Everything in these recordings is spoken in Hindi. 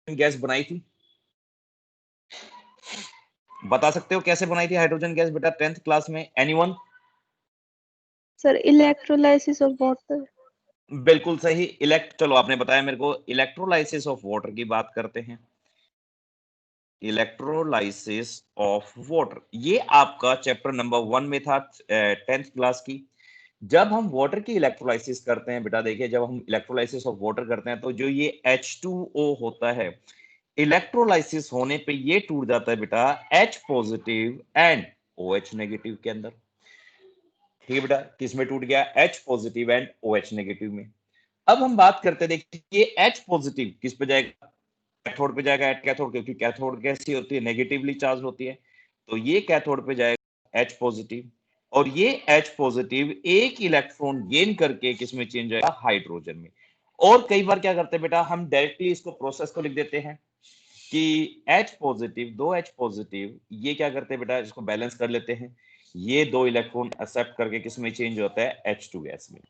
गैस बनाई थी? बता सकते हो कैसे बनाई थी हाइड्रोजन गैस बेटा 10th क्लास में? Anyone? Sir electrolysis of water. बिल्कुल सही। चलो आपने बताया मेरे को, इलेक्ट्रोलाइसिस ऑफ वाटर की बात करते हैं। इलेक्ट्रोलाइसिस ऑफ वाटर, ये आपका चैप्टर नंबर 1 में था 10th क्लास की। जब हम वाटर की इलेक्ट्रोलाइसिस करते हैं बेटा, देखिए जब हम इलेक्ट्रोलाइसिस ऑफ वाटर करते हैं तो जो ये H2O होता है, इलेक्ट्रोलाइसिस होने पे ये टूट जाता है बेटा H positive and OH negative के अंदर। ठीक है बेटा, किस में टूट गया? H positive and OH negative में। अब हम बात करते हैं, देखिए H पॉजिटिव किस पे जाएगा? कैथोड पे जाएगा, एट कैथोड, क्योंकि कैथोड कैसी होती है? नेगेटिवली चार्ज होती है। तो ये कैथोड पे जाएगा H पॉजिटिव, और ये H पॉजिटिव एक इलेक्ट्रॉन गेन करके किस में चेंज होगा? हाइड्रोजन में। और कई बार क्या करते हैं बेटा, हम डायरेक्टली इसको प्रोसेस को लिख देते हैं कि H पॉजिटिव, दो H पॉजिटिव, ये क्या करते हैं बेटा, इसको बैलेंस कर लेते हैं। ये दो इलेक्ट्रॉन एक्सेप्ट करके किस में चेंज होता है? H2 गैस में।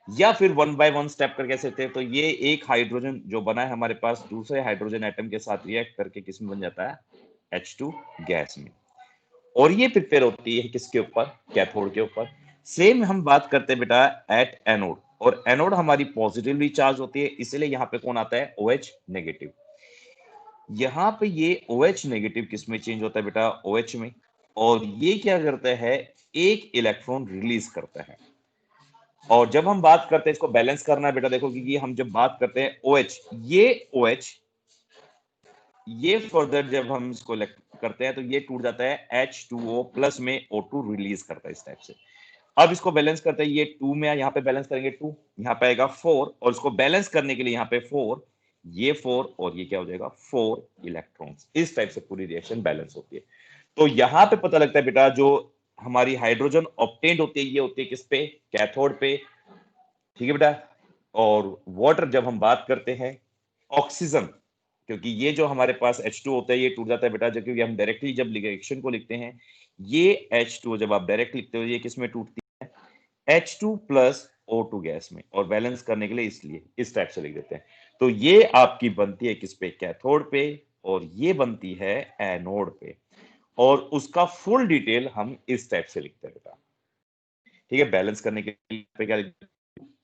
या फिर 1 बाय 1 स्टेप करके सकते हैं, तो ये एक हाइड्रोजन जो बना है हमारे पास, दूसरे हाइड्रोजन एटम के साथ रिएक्ट करके किस में बन जाता है? H2 गैस में। और ये प्रिपेयर होती है किसके ऊपर? कैथोड के ऊपर। सेम हम बात करते हैं बेटा एट एनोड, और एनोड हमारी पॉजिटिवली चार्ज होती है, इसलिए यहाँ पे कौन आता है? OH negative. यहाँ पे ये OH नेगेटिव किस में चेंज होता है बेटा? OH में। और ये क्या करता है? एक इलेक्ट्रॉन रिलीज करता है। और जब हम बात करते हैं, इसको बैलेंस करना है बेटा, देखो कि हम जब बात करते हैं OH, ये OH, ये फर्दर जब हम इसको करते हैं तो ये टूट जाता है H2O प्लस में O2 रिलीज करता है इस टाइप से। अब इसको बैलेंस करते हैं, ये 2 में, यहाँ पे बैलेंस करेंगे 2, यहाँ पे आएगा 4, और इसको बैलेंस करने के लिए यहाँ पे 4, ये 4, और ये क्या हो जाएगा? 4 इलेक्ट्रॉन्स। इस टाइप से पूरी रिएक्शन बैलेंस होती है। तो यहाँ पे पता लगता है बेटा, जो हमारी हाइड्रोजन ऑब्टेन्ड होती है, ये होती है किस पे? कैथोड पे। ठीक है बेटा। और वाटर जब हम बात करते हैं, ऑक्सीजन, क्योंकि ये जो हमारे पास H2 होता है ये टूट जाता है बेटा, जब क्योंकि हम डायरेक्टली जब रिएक्शन को लिखते हैं, ये H2 जब आप डायरेक्ट लिखते हो, ये किस में टूटती है? H2 प्लस O2 गैस में। और बैलेंस करने के लिए इसलिए इस टाइप से लिख देते हैं। तो ये आपकी बनती है किस पे? कैथोड पे। और ये बनती है एनोड पे। और उसका फुल डिटेल हम इस टाइप से लिखते हैं बेटा। ठीक है, बैलेंस करने के लिए पे क्या लिखते हैं?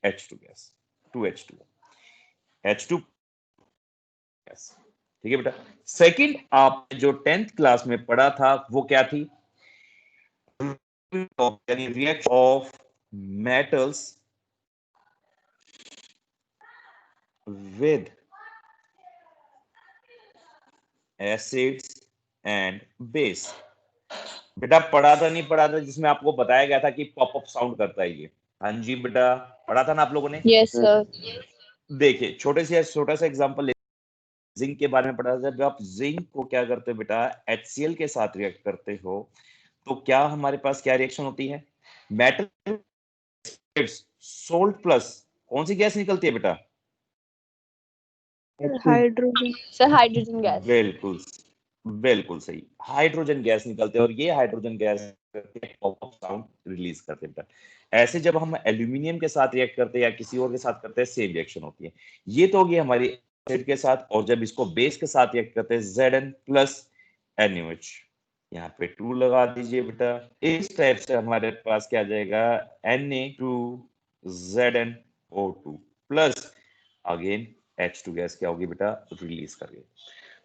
H2 gas, 2H2, H2 gas. ठीक है बेटा। सेकंड आपने जो 10th क्लास में पढ़ा था वो क्या थी? यानी reaction of metals with acids and base। बेटा पढ़ा था नहीं पढ़ा था, जिसमें आपको बताया गया था कि पॉप अप साउंड करता है ये? हाँ जी बेटा, पढ़ा था ना आप लोगों ने? Yes sir. देखिए छोटा सा एग्जांपल, जिंक के बारे में पढ़ा था। जब आप जिंक को क्या करते हो बेटा, HCl के साथ रिएक्ट करते हो, तो क्या हमारे पास क्या रिएक्शन होती है? मेटल सोल्ट प्लस कौन सी गैस निकलती है बेटा? हाइड्रोजन। Sir hydrogen gas. बिल्कुल, बिल्कुल सही, हाइड्रोजन गैस निकलते हैं। और ये hydrogen gas pop sound release करते हैं बेटा। ऐसे जब हम एल्यूमिनियम के साथ रिएक्ट करते हैं या किसी और के साथ करते हैं, सेम रिएक्शन होती है। ये तो होगी हमारी एसिड के साथ। और जब इसको बेस के साथ रिएक्ट करते हैं, Zn प्लस NaOH, यहाँ पे 2 लगा दीजिए बेटा। इस टाइप से हमारे पास क्या आ जाएगा? Na2ZnO2 plus again H2 gas क्या होगी बेटा? रिलीज करेगी।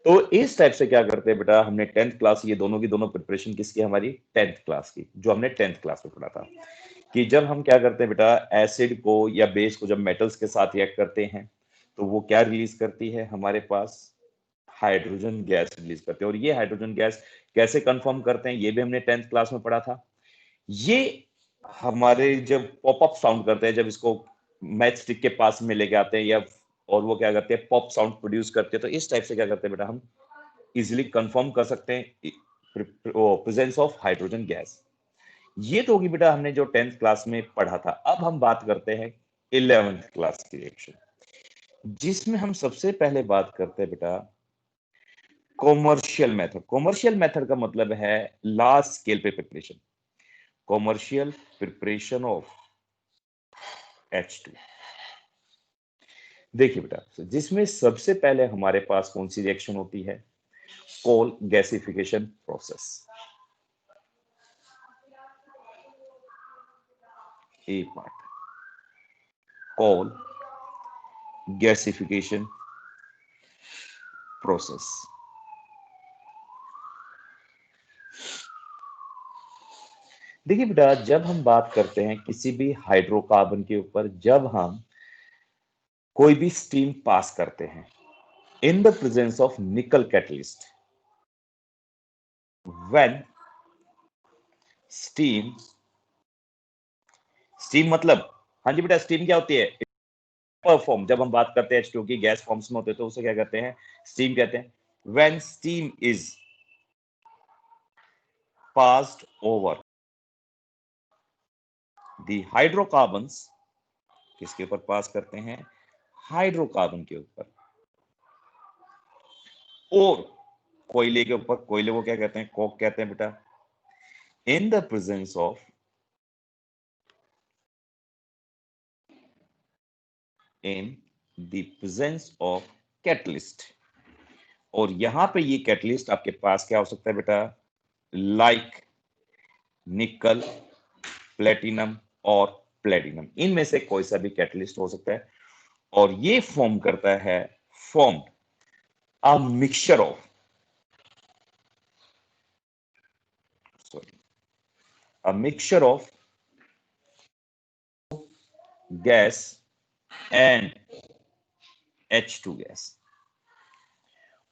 तो इस टाइप से क्या करते हैं बेटा, हमने 10th क्लास, ये दोनों की दोनों प्रिपरेशन किसकी? हमारी 10th क्लास की, जो हमने 10th क्लास में पढ़ा था कि जब हम क्या करते हैं बेटा, एसिड को या बेस को जब मेटल्स के साथ रिएक्ट करते हैं, तो वो क्या रिलीज करती है? हमारे पास हाइड्रोजन गैस रिलीज करते हैं। और ये हाइड्रोजन गैस कैसे कंफर्म करते हैं, ये भी हमने 10th क्लास में पढ़ा था। ये हमारे जब पॉपअप साउंड करते हैं, जब इसको मैच स्टिक के पास में लेके आते हैं, या और वो क्या करते हैं? पॉप साउंड प्रोड्यूस करते हैं। तो इस टाइप से क्या करते हैं बेटा, हम इजिली कंफर्म कर सकते हैं प्रेजेंस ऑफ हाइड्रोजन गैस। ये तो होगी बेटा हमने जो 10th क्लास में पढ़ा था। अब हम बात करते हैं 11th क्लास की रिएक्शन, जिसमें हम सबसे पहले बात करते हैं बेटा कॉमर्शियल मेथड। कॉमर्शियल मेथड का मतलब है लार्ज स्केल पे preparation, commercial preparation of H2। देखिए बेटा, जिसमें सबसे पहले हमारे पास कौन सी रिएक्शन होती है? Coal gasification process. A part, coal gasification process. देखिए बेटा, जब हम बात करते हैं किसी भी हाइड्रोकार्बन के ऊपर, जब हम कोई भी स्टीम पास करते हैं इन the presence of nickel catalyst, when steam, steam मतलब, हाँ जी बेटा, स्टीम क्या होती है? फॉर्म, जब हम बात करते हैं H2 की गैस फॉर्म्स में होते हैं तो उसे क्या कहते हैं? स्टीम कहते हैं। When steam is passed over the hydrocarbons, किसके ऊपर पास करते हैं? हाइड्रोकार्बन के ऊपर। और कोयले के ऊपर, कोयले को क्या कहते हैं? कोक कहते हैं बेटा। इन the presence of in the presence of catalyst, और यहां पे ये कैटलिस्ट आपके पास क्या हो सकता है बेटा? लाइक निकल, प्लेटिनम और प्लेटिनम, इनमें से कोई सा भी कैटलिस्ट हो सकता है। और ये फॉर्म करता है, form a mixture of, sorry, a mixture of gas and H2 gas.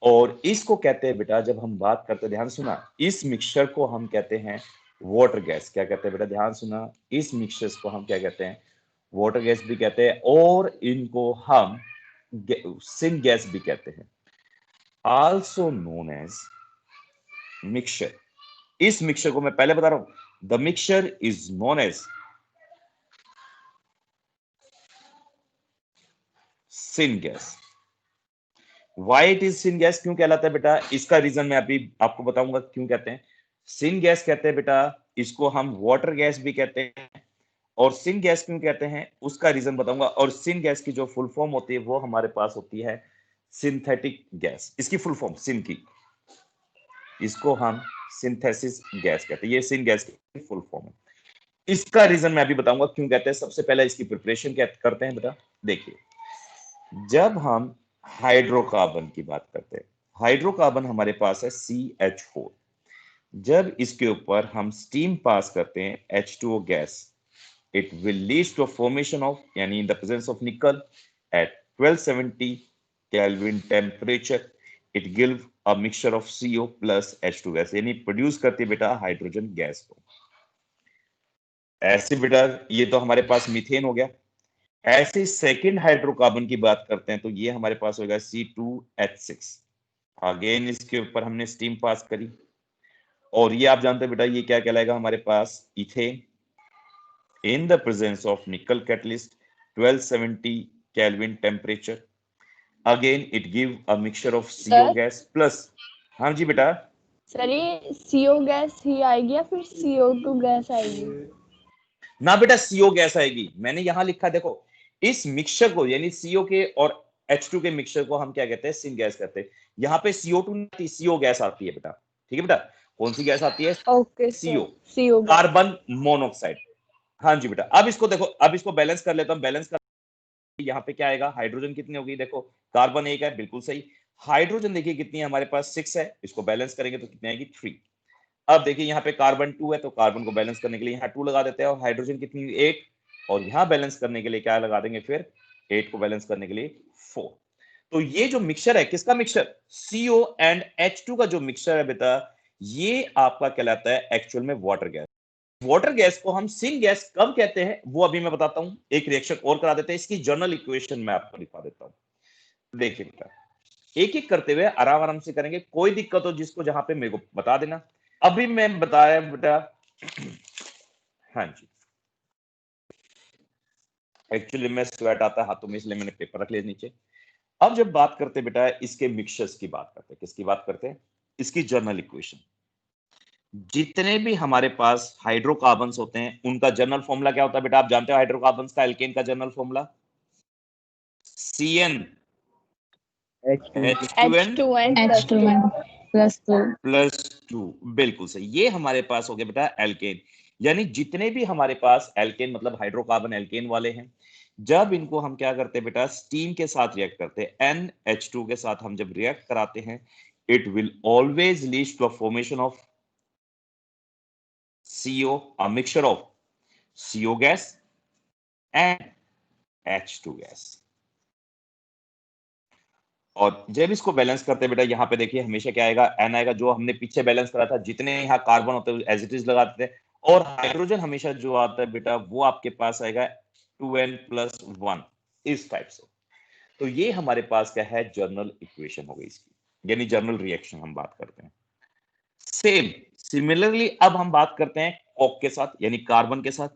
और इसको कहते हैं बेटा, जब हम बात करते हैं, ध्यान सुना, इस मिक्सचर को हम कहते हैं वाटर गैस। क्या कहते हैं बेटा? ध्यान सुना, इस मिक्सचर्स को हम क्या कहते हैं? वाटर गैस भी कहते हैं, और इनको हम सिंक गैस भी कहते हैं, आल्सो नोन एज मिक्सचर। इस मिक्सचर को मैं पहले बता रहा हूं, the mixture is known as syn gas. Why it is syn gas, क्यों कहलाता है बेटा? इसका रीजन मैं अभी आपको बताऊंगा क्यों कहते हैं सिन गैस कहते हैं बेटा। इसको हम वाटर गैस भी कहते हैं, और सिन गैस क्यों कहते हैं उसका रीजन बताऊंगा। और सिन गैस की जो फुल फॉर्म होती है वो हमारे पास होती है सिंथेटिक गैस। इसकी फुल फॉर्म सिन की, इसको हम सिंथेसिस गैस कहते हैं। ये सिन गैस की फुल फॉर्म है। इसका रीजन मैं अभी बताऊंगा क्यों कहते हैं। सबसे पहले इसकी प्रिपरेशन क्या करते हैं बेटा? देखिए, जब हम हाइड्रोकार्बन की बात करते हैं, हाइड्रोकार्बन हमारे पास है CH4। जब इसके ऊपर हम स्टीम पास करते हैं H2O gas, it will lead to formation of, यानी in the presence of nickel at 1270 kelvin temperature, it give a mixture of CO plus H2 gas, यानी प्रोड्यूस करती है बेटा हाइड्रोजन गैस को। ऐसे बेटा, ये तो हमारे पास मीथेन हो गया। ऐसे सेकंड हाइड्रोकार्बन की बात करते हैं तो ये हमारे पास होगा C2H6। अगेन इसके ऊपर हमने स्टीम पास करी, और ये आप जानते हैं बेटा ये क्या कहलाएगा हमारे पास? Ethane. In the presence of nickel catalyst 1270 kelvin temperature, again it give a mixture of CO sir gas plus, हाँ जी बेटा, सर ये CO गैस ही आएगी या फिर CO2 गैस आएगी? ना बेटा CO गैस आएगी। मैंने यहां लिखा है, देखो, इस मिक्सचर को, यानी CO के और H2 के मिक्सचर को हम क्या कहते हैं? सिन गैस कहते हैं। यहाँ पे CO2 नहीं आती, CO गैस आती है बेटा। ठीक है बेटा, कौन सी गैस आती है? Okay sir, CO, CO gas. Carbon monoxide. हाँ जी बेटा, अब इसको देखो, अब इसको बैलेंस कर लेता हूं। बैलेंस कर, यहाँ पे क्या आएगा? हाइड्रोजन कितनी होगी? देखो, कार्बन 1 है, बिल्कुल सही। हाइड्रोजन देखिए कितनी है हमारे पास? 6 है। इसको बैलेंस करेंगे तो कितनी आएगी? 3। अब देखिए यहाँ पे कार्बन 2 है, तो कार्बन को बैलेंस करने के लिए यहाँ 2 लगा देते हैं। और हाइड्रोजन कितनी? 8। और यहाँ बैलेंस करने के लिए क्या लगा देंगे फिर? 8 को बैलेंस करने के लिए 4। तो ये जो मिक्सचर है, किसका मिक्सचर? CO एंड H2 का जो मिक्सचर है बेटा, ये आपका कहलाता है एक्चुअल में वाटर गैस। वाटर गैस को हम सिन गैस कब कहते हैं वो अभी मैं बताता हूं। एक रिएक्शन और करा देते हैं, इसकी जर्नल इक्वेशन मैं आपको लिखवा देता हूं। देखिए बेटा, एक एक करते हुए आराम आराम से करेंगे, कोई दिक्कत हो जिसको जहां पे मेरे को बता देना। अभी मैं बताया बेटा, हाँ जी, एक्चुअली मैं स्वेट आता है हाथों में, इसलिए मैंने पेपर रख लिया नीचे। अब जब बात करते बेटा इसके मिक्सचर्स की बात करते हैं, किसकी बात करते हैं? इसकी जर्नल इक्वेशन। जितने भी हमारे पास हाइड्रोकार्बन्स होते हैं उनका जनरल फॉर्मूला क्या होता है बेटा? आप जानते हो हाइड्रोकार्बन्स का, एल्केन का general formula CN H2 H2N H2N plus 2 +2, बिल्कुल सही। ये हमारे पास हो गया बेटा एल्केन। यानी जितने भी हमारे पास एल्केन मतलब हाइड्रोकार्बन एल्केन वाले हैं, जब इनको हम क्या करते हैं बेटा, स्टीम के साथ रिएक्ट करते हैं, NH2 के साथ हम जब रिएक्ट कराते हैं, it will always lead to a formation of CO, a mixture of CO gas and H2 gas. और जब इसको बैलेंस करते हैं बेटा, यहाँ पे देखिए हमेशा क्या आएगा, N आएगा, जो हमने पीछे बैलेंस करा था, जितने यहाँ कार्बन होते हैं एज इट इज लगाते थे, और हाइड्रोजन हमेशा जो आता है बेटा वो आपके पास आएगा 2N+1, इस टाइप से। तो ये हमारे पास क्या है, जर्नल इक्वेशन हो गई इसकी, यानी जर्नल रिएक्शन हम बात करते हैं। सेम सिमिलरली अब हम बात करते हैं कोक के साथ, यानी कार्बन के साथ।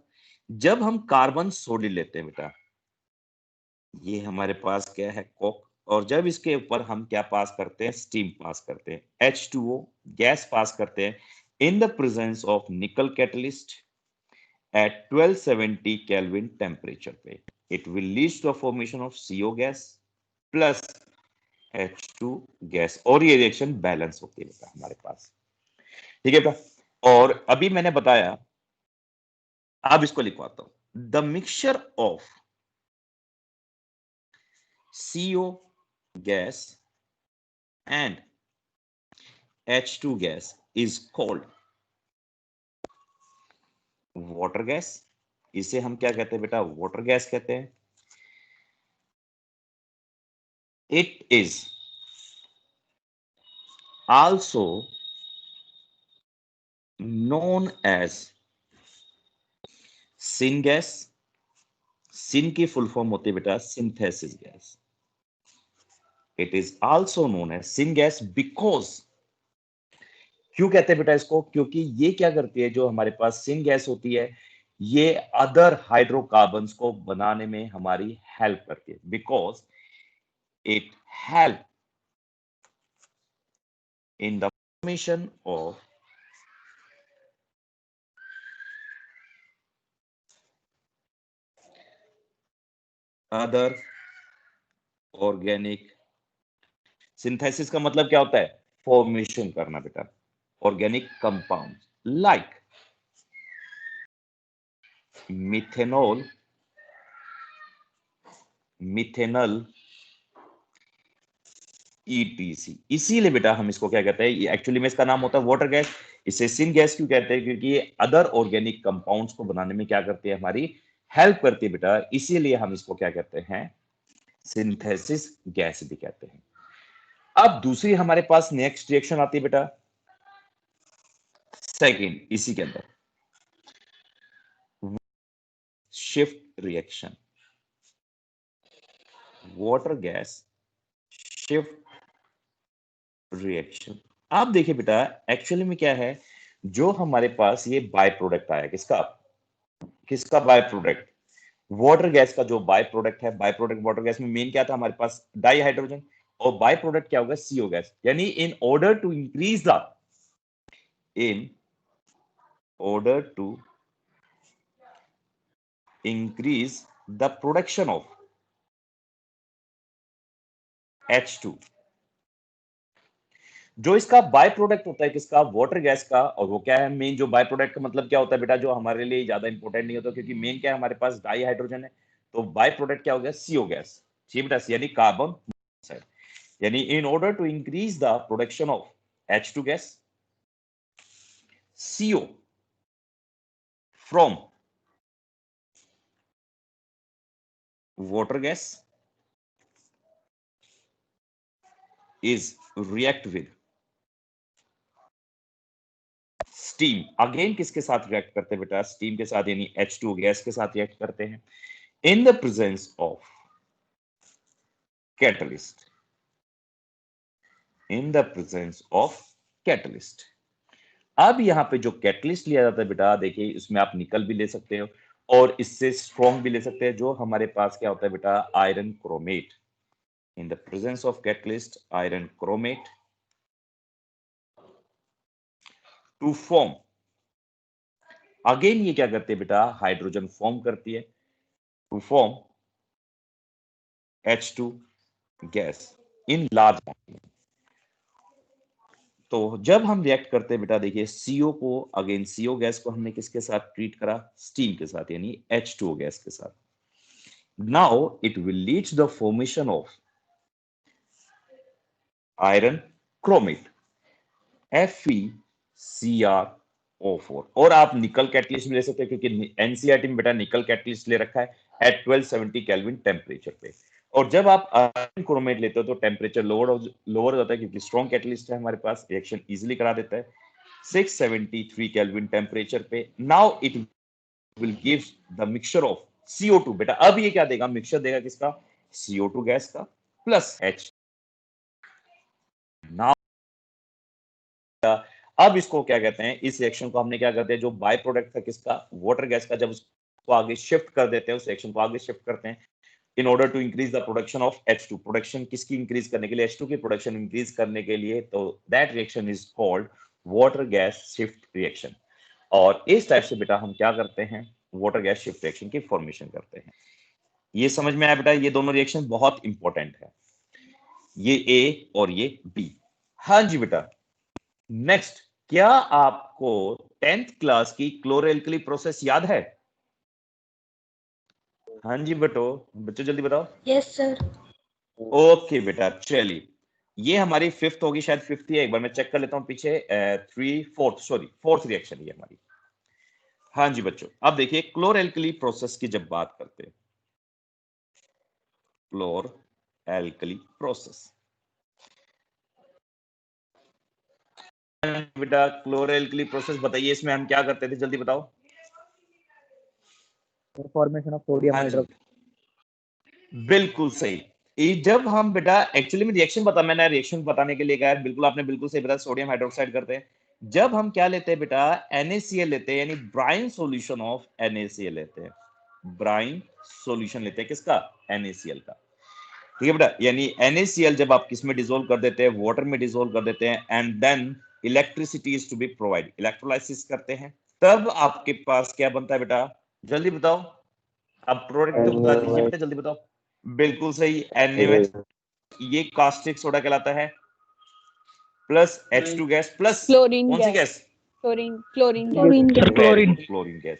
जब हम कार्बन सोडिल लेते हैं बेटा, ये हमारे पास क्या है, कोक, और जब इसके ऊपर हम क्या पास करते हैं, स्टीम पास करते हैं, H2O गैस पास करते हैं इन the presence of nickel catalyst at 1270 Kelvin temperature पे, it will lead to a formation of CO gas plus H2 gas, और ये रिएक्शन बैलेंस होती है बेटा हमारे पास। ठीक है बेटा, और अभी मैंने बताया, अब इसको लिखवाता हूं, the mixture of CO gas and H2 gas is called water gas. इसे हम क्या कहते हैं बेटा, वाटर गैस कहते हैं। It is also known as syn gas. Syn की फुल फॉर्म होती है बेटा synthesis gas. It is also known as syn gas because, क्यों कहते हैं बेटा इसको, क्योंकि ये क्या करती है, जो हमारे पास सिन गैस होती है, ये अदर हाइड्रोकार्बन्स को बनाने में हमारी हेल्प करती है, because it help in the formation of other organic. Synthesis का मतलब क्या होता है, फॉर्मेशन करना बेटा, organic compound like methanol, methanal, ETC। इसीलिए बेटा हम इसको क्या कहते हैं, ये एक्चुअली में इसका नाम होता है वाटर गैस। इसे सिन गैस क्यों कहते हैं, क्योंकि ये अदर ऑर्गेनिक कंपाउंड्स को बनाने में क्या करती है, हमारी हेल्प करती है बेटा, इसीलिए हम इसको क्या कहते हैं, सिंथेसिस गैस भी कहते हैं। अब दूसरी हमारे पास नेक्स्ट रिएक्शन आती है बेटा, सेकंड, इसी के अंदर shift reaction, water gas shift reaction. आप देखिए बेटा, एक्चुअली में क्या है, जो हमारे पास ये बाय प्रोडक्ट आया, किसका, किसका बाय प्रोडक्ट, वाटर गैस का जो बाय प्रोडक्ट है, बाय प्रोडक्ट वाटर गैस में मेन क्या था हमारे पास, डाई हाइड्रोजन, और बाय प्रोडक्ट क्या होगा, CO गैस। यानी in order to increase the, in order to increase the production of H2, जो इसका बाय प्रोडक्ट होता है किसका, वाटर गैस का, और वो क्या है मेन, जो बाय प्रोडक्ट का मतलब क्या होता है बेटा, जो हमारे लिए ज्यादा इंपॉर्टेंट नहीं होता, क्योंकि मेन क्या है हमारे पास डाई हाइड्रोजन है, तो बाय प्रोडक्ट क्या हो गया, CO गैस। ठीक बेटा, यानी कार्बन मोनोऑक्साइड। यानी in order to increase the production of H2 gas, CO from water gas is react with steam। Again किसके साथ रिएक्ट करते हैं बेटा, स्टीम के साथ, यानी H2 गैस के साथ रिएक्ट करते हैं इन the presence of catalyst, in the presence of catalyst. अब यहाँ पे जो कैटलिस्ट लिया जाता है बेटा, देखिए इसमें आप निकल भी ले सकते हो और इससे स्ट्रॉन्ग भी ले सकते हैं, जो हमारे पास क्या होता है बेटा, iron chromate. In the presence of catalyst iron chromate to form, again ये क्या करती है बेटा, हाइड्रोजन फॉर्म करती है, to form H2 gas in large quantity. तो जब हम रिएक्ट करते हैं बेटा देखिए CO को, अगेन CO गैस को हमने किसके साथ ट्रीट करा, स्टीम के साथ, यानी H2O गैस के साथ। Now it will lead to the formation of iron chromate FeCrO4, और आप निकल कैटलिस्ट भी ले सकते हैं क्योंकि एनसीईआरटी में बेटा निकल कैटलिस्ट ले रखा है एट 1270 केल्विन टेम्परेचर पे। और जब आप आयरन क्रोमेट लेते हो तो टेम्परेचर लोअर हो जाता है क्योंकि स्ट्रॉन्ग कैटलिस्ट है हमारे पास, रिएक्शन इजीली करा देता है 673 केल्विन टेम्परेचर पे। Now it will give the mixture of CO2 बेटा, अब ये क्या देगा, मिक्सचर देगा किसका, CO2 गैस का प्लस H। नाउ अब इसको क्या कहते हैं, इस रिएक्शन को हमने क्या कहते हैं, जो बाय प्रोडक्ट था किसका, वाटर गैस का, जब उसको आगे शिफ्ट कर देते हैं, उस रिएक्शन को आगे शिफ्ट करते हैं in order to increase the production of H2। Production किसकी इंक्रीज करने के लिए, H2 की प्रोडक्शन इंक्रीज करने के लिए, तो that reaction is called water gas shift reaction. और इस टाइप से बेटा हम क्या करते हैं, वाटर गैस शिफ्ट रिएक्शन की फॉर्मेशन करते हैं। ये समझ में आया बेटा, ये दोनों रिएक्शन बहुत इंपॉर्टेंट है, ये A और ये B। हाँ जी बेटा, नेक्स्ट, क्या आपको 10th क्लास की क्लोरोएल्कली प्रोसेस याद है? हाँ जी बच्चों जल्दी बताओ। Yes sir. ओके बेटा, चलिए ये हमारी फिफ्थ होगी, शायद फिफ्थ ही है, एक बार मैं चेक कर लेता हूं पीछे, फोर्थ रिएक्शन ये हमारी। हाँ जी बच्चों, अब देखिए क्लोरोएल्कली प्रोसेस की जब बात करते हैं, क्लोरोएल्कली प्रोसेस बेटा, क्लोरोएल्कली प्रोसेस बताइए, इसमें हम क्या करते थे, जल्दी बताओ। Formation of sodium hydroxide. बिल्कुल सही। जब हम बेटा एक्चुअली में रिएक्शन मैंने रिएक्शन बताने के लिए कहा, बिल्कुल आपने बिल्कुल सही बताया, सोडियम हाइड्रोक्साइड करते हैं। जब हम क्या लेते हैं बेटा, NaCl लेते हैं, यानी ब्राइन सॉल्यूशन ऑफ NaCl लेते हैं, ब्राइन सॉल्यूशन लेते हैं किसका, NaCl का। ठीक है बेटा, यानी NaCl जब आप किस में डिसोल्व कर देते हैं, वाटर में डिसोल्व कर देते हैं, and then electricity is to be provide, electrolysis करते हैं, तब आपके पास क्या बनता है बेटा, जल्दी बताओ, अब प्रोडक्ट तो बता दीजिए बेटा, जल्दी बताओ। बिल्कुल सही, NaOH, ये कास्टिक सोडा कहलाता है, plus H2 gas plus chlorine कौन सी गैस, गैस, क्लोरीन गैस।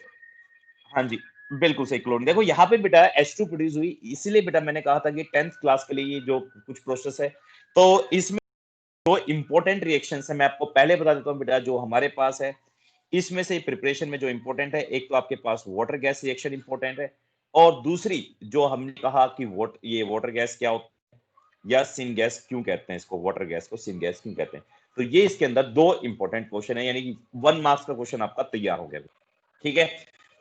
हाँ जी बिल्कुल सही, क्लोरीन। देखो यहाँ पे बेटा H2 प्रोड्यूस हुई, इसीलिए बेटा मैंने कहा था कि 10th क्लास के लिए ये जो कुछ प्रोसेस है, तो इसमें जो इंपॉर्टेंट रिएक्शंस है मैं आपको पहले बता देता हूँ बेटा, जो हमारे पास है इसमें से प्रिपरेशन में जो इंपॉर्टेंट है, एक तो आपके पास वाटर गैस रिएक्शन इंपॉर्टेंट है, और दूसरी जो हमने कहा कि ये वाटर गैस क्या होता है, या सिन गैस क्यों कहते हैं इसको, वाटर गैस को सिन गैस क्यों कहते हैं। तो ये इसके अंदर दो इंपॉर्टेंट क्वेश्चन है, यानी कि 1 मार्क्स का क्वेश्चन आपका तैयार हो गया। ठीक है,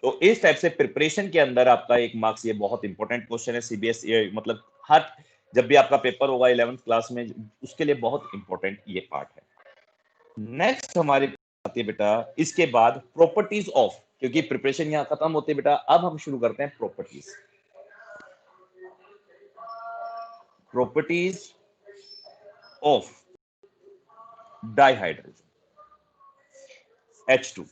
तो इस टाइप से प्रिपरेशन के अंदर आपका 1 मार्क्स, ये बहुत इंपॉर्टेंट क्वेश्चन है, CBSE मतलब हर जब भी आपका पेपर होगा 11th क्लास में, उसके लिए बहुत इंपॉर्टेंट ये पार्ट है। नेक्स्ट हमारी आती है बेटा, इसके बाद प्रॉपर्टीज ऑफ, क्योंकि प्रिपरेशन यहां खत्म होती है बेटा, अब हम शुरू करते हैं properties. Properties of dihydrogen H2।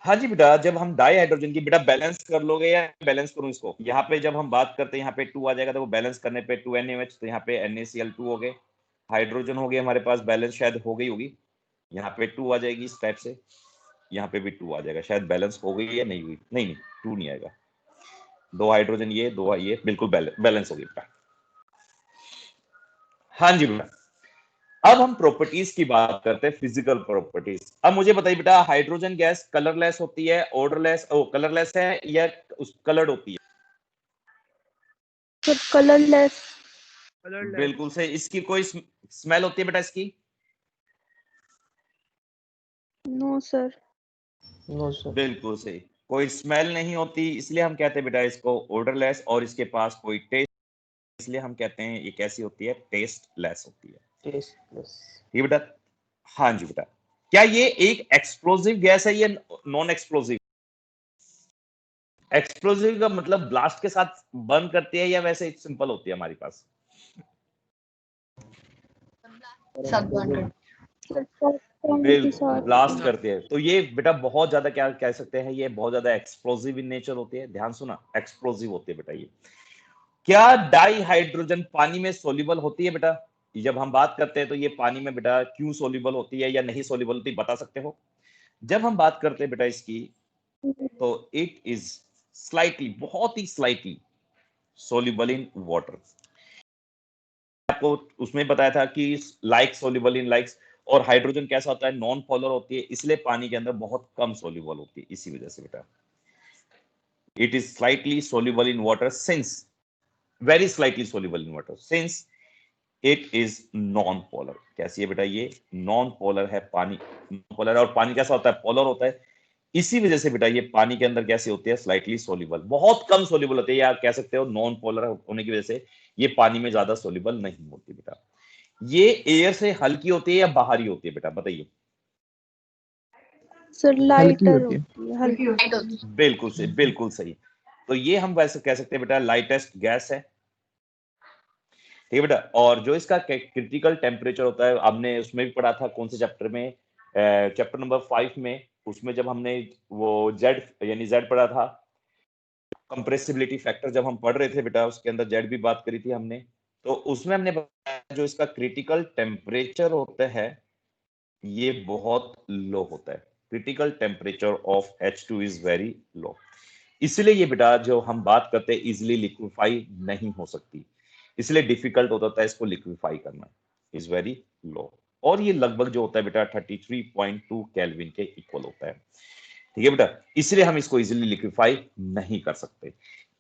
हाँ जी बेटा, जब हम डाइहाइड्रोजन की बेटा बैलेंस कर लोगे, या बैलेंस करूं इसको, यहाँ पे जब हम बात करते हैं यहाँ पे 2 आ जाएगा, तो वो बैलेंस करने पे 2 NaOH, तो यहाँ पे NaCl2 हो गए, हाइड्रोजन हो गए हमारे पास, बैलेंस शायद हो गई होगी, यहाँ पे 2 आ जाएगी इस टाइप से, यहाँ पे भी 2 आ जाएगा, शायद बैलेंस हो गई या नहीं हुई, नहीं 2 नहीं आएगा, 2 हाइड्रोजन ये 2 ये, बिल्कुल बैलेंस हो गई बेटा। हाँ जी बेटा, अब हम प्रॉपर्टीज की बात करते हैं, फिजिकल प्रॉपर्टीज। अब मुझे बताइए बेटा, हाइड्रोजन गैस कलरलेस होती है, ऑडरलेस, कलरलेस है या कलर्ड होती है? कलरलेस। बिल्कुल सही। इसकी कोई स्मेल होती है बेटा इसकी? No sir. बिल्कुल सही, कोई स्मेल नहीं होती, इसलिए हम कहते हैं बेटा इसको ऑडरलेस, और इसके पास कोई टेस्ट, इसलिए हम कहते हैं ये कैसी होती है, टेस्टलेस होती है। ठीक बेटा, हाँ जी बेटा, क्या ये एक एक्सप्लोसिव गैस है या नॉन एक्सप्लोसिव? एक्सप्लोसिव का मतलब ब्लास्ट के साथ बर्न करती है या वैसे सिंपल होती है हमारे पास? ब्लास्ट करती है, तो ये बेटा बहुत ज्यादा क्या कह सकते हैं, ये बहुत ज्यादा एक्सप्लोसिव इन नेचर होती है, ध्यान सुना, एक्सप्लोसिव होती है बेटा ये। क्या डाई हाइड्रोजन पानी में सोल्यूबल होती है बेटा? जब हम बात करते हैं तो ये पानी में बेटा क्यों सोल्यूबल होती है या नहीं सोल्यूबल होती, बता सकते हो? जब हम बात करते हैं बेटा इसकी, तो इट इज स्लाइटली, बहुत ही स्लाइटली सोल्यूबल इन वाटर। आपको उसमें बताया था कि लाइक सोल्यूबल इन लाइक्स, और हाइड्रोजन कैसा होता है, नॉन पोलर होती है, इसलिए पानी के अंदर बहुत कम सोल्यूबल होती है, इसी वजह से बेटा it is slightly soluble in water since, very slightly soluble in water since it is non polar. कैसी है बेटा, ये नॉन पोलर है, पानी नॉन पोलर है, और पानी कैसा होता है, पोलर होता है, इसी वजह से बेटा ये पानी के अंदर कैसे होती है, स्लाइटली सोल्यूबल, बहुत कम सोल्यूबल होती है, या कह सकते हो नॉन पोलर होने की वजह से ये पानी में ज्यादा सोल्यूबल नहीं होती बेटा। ये एयर से हल्की होती है या बाहरी होती है बेटा, बताइए? सर हल्की लाइटर होती है। होती है, हल्की होती है। बिल्कुल सही, बिल्कुल सही। तो ये हम वैसे कह सकते हैं बेटा लाइटेस्ट गैस है, ठीक है बेटा। और जो इसका क्रिटिकल टेम्परेचर होता है, हमने उसमें भी पढ़ा था, कौन से चैप्टर में, चैप्टर नंबर 5 में, उसमें जब हमने वो जेड यानी जेड पढ़ा था, कंप्रेसिबिलिटी फैक्टर जब हम पढ़ रहे थे बेटा, उसके अंदर जेड भी बात करी थी हमने, तो उसमें हमने बताया जो इसका क्रिटिकल टेम्परेचर होता है ये बहुत लो होता है, critical temperature of H2 is very low, इसलिए ये बेटा जो हम बात करते हैं इजिली लिक्विफाई नहीं हो सकती, इसलिए डिफिकल्ट होता है इसको लिक्विफाई करना, इज वेरी लो, और ये लगभग जो होता है बेटा 33.2 केल्विन के इक्वल होता है, ठीक है बेटा, इसलिए हम इसको इजिली लिक्विफाई नहीं कर सकते।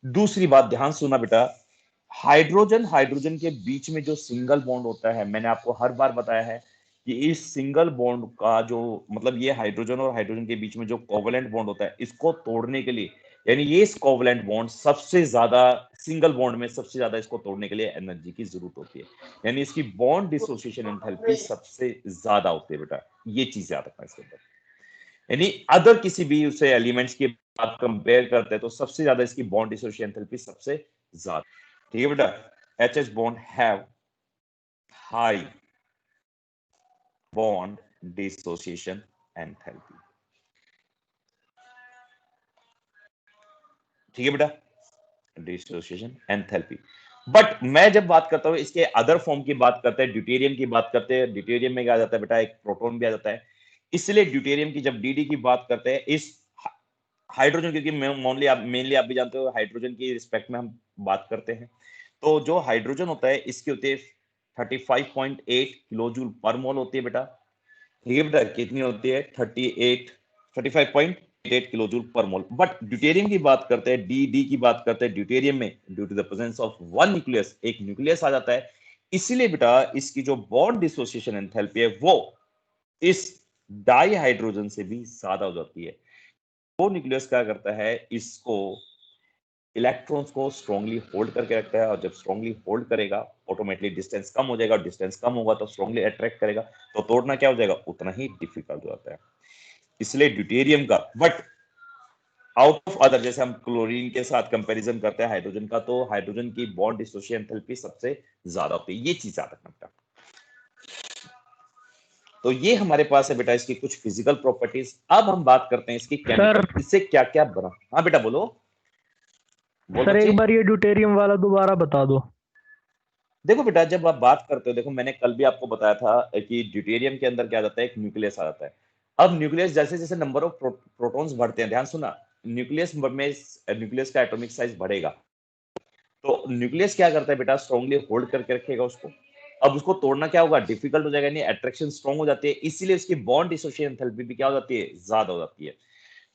दूसरी बात ध्यान सुना बेटा, हाइड्रोजन हाइड्रोजन के बीच में जो सिंगल बॉन्ड होता है, मैंने आपको हर बार बताया है कि इस सिंगल बॉन्ड का जो मतलब ये हाइड्रोजन और हाइड्रोजन के बीच में जो कोवलेंट बॉन्ड होता है, इसको तोड़ने के लिए, यानी ये कोवलेंट बॉन्ड सबसे ज्यादा, सिंगल बॉन्ड में सबसे ज्यादा इसको तोड़ने के लिए एनर्जी की जरूरत होती है, यानी इसकी बॉन्ड डिसोसिएशन एंथैल्पी सबसे ज्यादा होती है बेटा, ये चीज याद रखना इसके अंदर, यानी अदर किसी भी उसे एलिमेंट्स की बात कंपेयर करते हैं तो सबसे ज्यादा इसकी बॉन्ड डिसोसिएशन एंथैल्पी सबसे ज्यादा, ठीक है बेटा। HH bond have high bond dissociation enthalpy, ठीक है बेटा, डिसोसिएशन एंथैल्पी। बट मैं जब बात करता हूं इसके अदर फॉर्म की बात करते हैं, ड्यूटेरियम की बात करते हैं, ड्यूटेरियम में क्या आ जाता है बेटा, एक प्रोटॉन भी आ जाता है, इसलिए ड्यूटेरियम की जब DD की बात करते हैं, इस हाइड्रोजन, क्योंकि मेनली आप भी जानते हो हाइड्रोजन की रिस्पेक्ट में हम बात करते हैं, तो जो हाइड्रोजन होता है इसकी होती है 35.8 किलोजूल पर मोल होती है बेटा, ठीक है बेटा, कितनी होती है 35.8 किलोजूल पर मोल। बट ड्यूटेरियम की बात करते हैं, डी की बात करते हैं, ड्यूटेरियम में due to the presence of one nucleus, एक न्यूक्लियस आ जाता है, इसीलिए बेटा इसकी जो बॉन्ड डिसोसिएशन एंथैल्पी है वो इस डाई हाइड्रोजन से भी ज्यादा हो जाती है। वो न्यूक्लियस क्या करता है, इसको इलेक्ट्रॉन्स को स्ट्रांगली होल्ड करके रखता है, और जब स्ट्रांगली होल्ड करेगा ऑटोमेटिकली डिस्टेंस कम हो जाएगा, और डिस्टेंस कम होगा तो स्ट्रांगली अट्रैक्ट करेगा, तो तोड़ना क्या हो जाएगा, उतना ही डिफिकल्ट हो जाता है, इसलिए ड्यूटेरियम का, बट आउट ऑफ अदर, जैसे हम क्लोरीन के साथ कंपैरिजन करते हैं हाइड्रोजन का, तो हाइड्रोजन की बॉन्ड डिसोसिएशन एंथैल्पी सबसे ज्यादा होती है, ये चीज याद रखना बेटा। तो ये हमारे पास है बेटा इसकी कुछ फिजिकल प्रॉपर्टीज। अब हम बात करते हैं इसकी केमिकल, इससे क्या क्या बना। हाँ बेटा बोलो, बोल सर बच्चे। एक बार ये ड्यूटेरियम वाला दोबारा बता दो। देखो बेटा जब आप बात करते हो, देखो मैंने कल भी आपको बताया था कि ड्यूटेरियम के अंदर क्या जाता है, एक न्यूक्लियस आ जाता है। अब न्यूक्लियस जैसे जैसे नंबर ऑफ प्रोटॉन्स बढ़ते हैं, ध्यान सुना, न्यूक्लियस में न्यूक्लियस का एटॉमिक साइज बढ़ेगा, तो न्यूक्लियस क्या करता है बेटा, स्ट्रांगली होल्ड करके रखेगा उसको, अब उसको तोड़ना क्या होगा, डिफिकल्ट हो जाएगा, नहीं अट्रैक्शन स्ट्रांग हो जाती है, इसीलिए उसकी बॉन्ड डिसोसिएशन एंथैल्पी भी क्या हो जाती है, ज्यादा हो जाती है।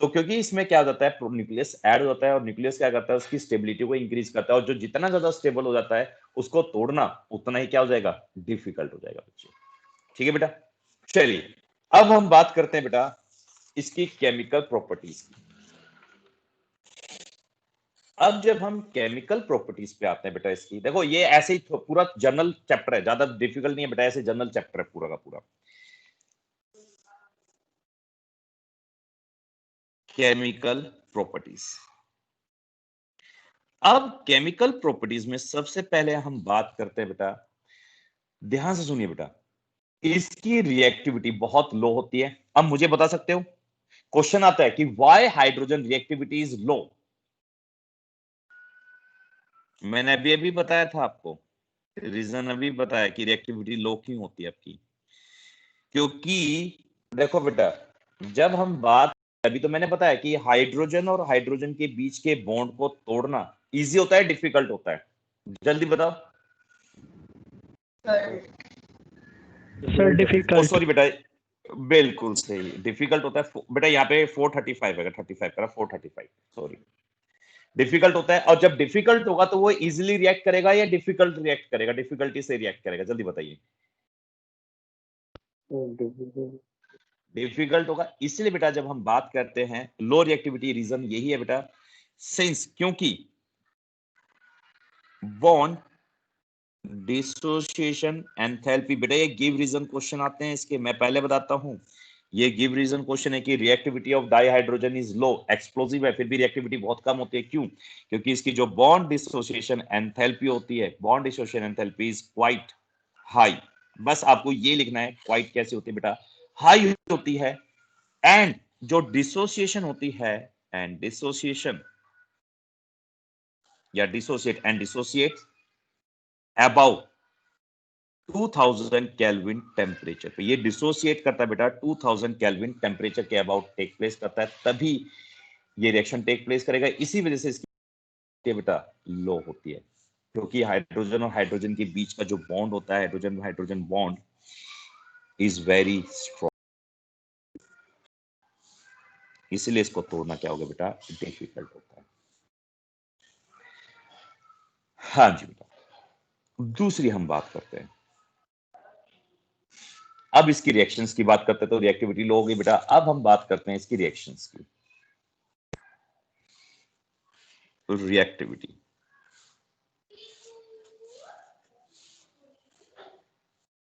तो क्योंकि इसमें क्या हो जाता है, न्यूक्लियस ऐड हो जाता है, और न्यूक्लियस क्या करता है, उसकी स्टेबिलिटी को इंक्रीज करता है, और जो जितना ज्यादा स्टेबल हो जाता है उसको तोड़ना उतना ही क्या हो जाएगा, डिफिकल्ट हो जाएगा बच्चे, ठीक है बेटा। चलिए अब हम बात करते हैं बेटा इसकी केमिकल प्रॉपर्टीज की। अब जब हम केमिकल प्रॉपर्टीज पे आते हैं बेटा इसकी, देखो ये ऐसे ही पूरा जनरल चैप्टर है, ज्यादा डिफिकल्ट नहीं है बेटा, ऐसे जनरल चैप्टर है पूरा का पूरा। केमिकल प्रॉपर्टीज, अब केमिकल प्रॉपर्टीज में सबसे पहले हम बात करते हैं बेटा, ध्यान से सुनिए बेटा, इसकी रिएक्टिविटी बहुत लो होती है। अब मुझे बता सकते हो, क्वेश्चन आता है कि why hydrogen reactivity is low, मैंने अभी अभी बताया था आपको, रीजन अभी बताया कि रिएक्टिविटी लो क्यों होती है आपकी, क्योंकि देखो बेटा, जब हम बात, अभी तो मैंने बताया कि हाइड्रोजन और हाइड्रोजन के बीच के बॉन्ड को तोड़ना इजी होता है डिफिकल्ट होता है, जल्दी बताओ। Sir difficult. सॉरी बेटा, बिल्कुल सही, डिफिकल्ट होता है बेटा, यहाँ पे 435 है, 35 करा 435, सॉरी, डिफिकल्ट होता है। और जब डिफिकल्ट होगा तो वो इजीली रिएक्ट करेगा या डिफिकल्ट रिएक्ट करेगा, डिफिकल्टी से रिएक्ट करेगा, जल्दी बताइए। डिफिकल्ट होगा, इसलिए बेटा जब हम बात करते हैं लो रिएक्टिविटी, रीजन यही है बेटा, सिंस, क्योंकि बॉन्ड डिसोसिएशन एंथैल्पी, बेटा ये गिव रीजन क्वेश्चन आते हैं इसके, मैं पहले बताता हूं, ये गिव रीजन क्वेश्चन है कि reactivity of dihydrogen is low, explosive है, फिर भी रिएक्टिविटी बहुत कम होती है, क्यों? क्योंकि इसकी जो बॉन्ड डिसोसिएशन एंथैल्पी होती है, bond dissociation enthalpy is quite high. बस आपको ये लिखना है, क्वाइट कैसे होती है बेटा, हाई होती है। एंड जो डिसोसिएशन होती है, एंड डिसोसिएशन या dissociate and dissociate about 2000 kelvin temperature पे, ये डिसोसिएट करता है बेटा 2000 केल्विन टेम्परेचर के अबाउट टेक प्लेस करता है, तभी ये रिएक्शन टेक प्लेस करेगा। इसी वजह से इसकी बेटा लो होती है, क्योंकि हाइड्रोजन और हाइड्रोजन के बीच का जो बॉन्ड होता है, hydrogen hydrogen bond is very strong, इसलिए इसको तोड़ना क्या होगा बेटा, डिफिकल्ट होता है। हाँ जी बेटा, दूसरी हम बात करते हैं, अब इसकी रिएक्शंस की बात करते हैं, तो रिएक्टिविटी लो होगी बेटा। अब हम बात करते हैं इसकी रिएक्शंस की, रिएक्टिविटी।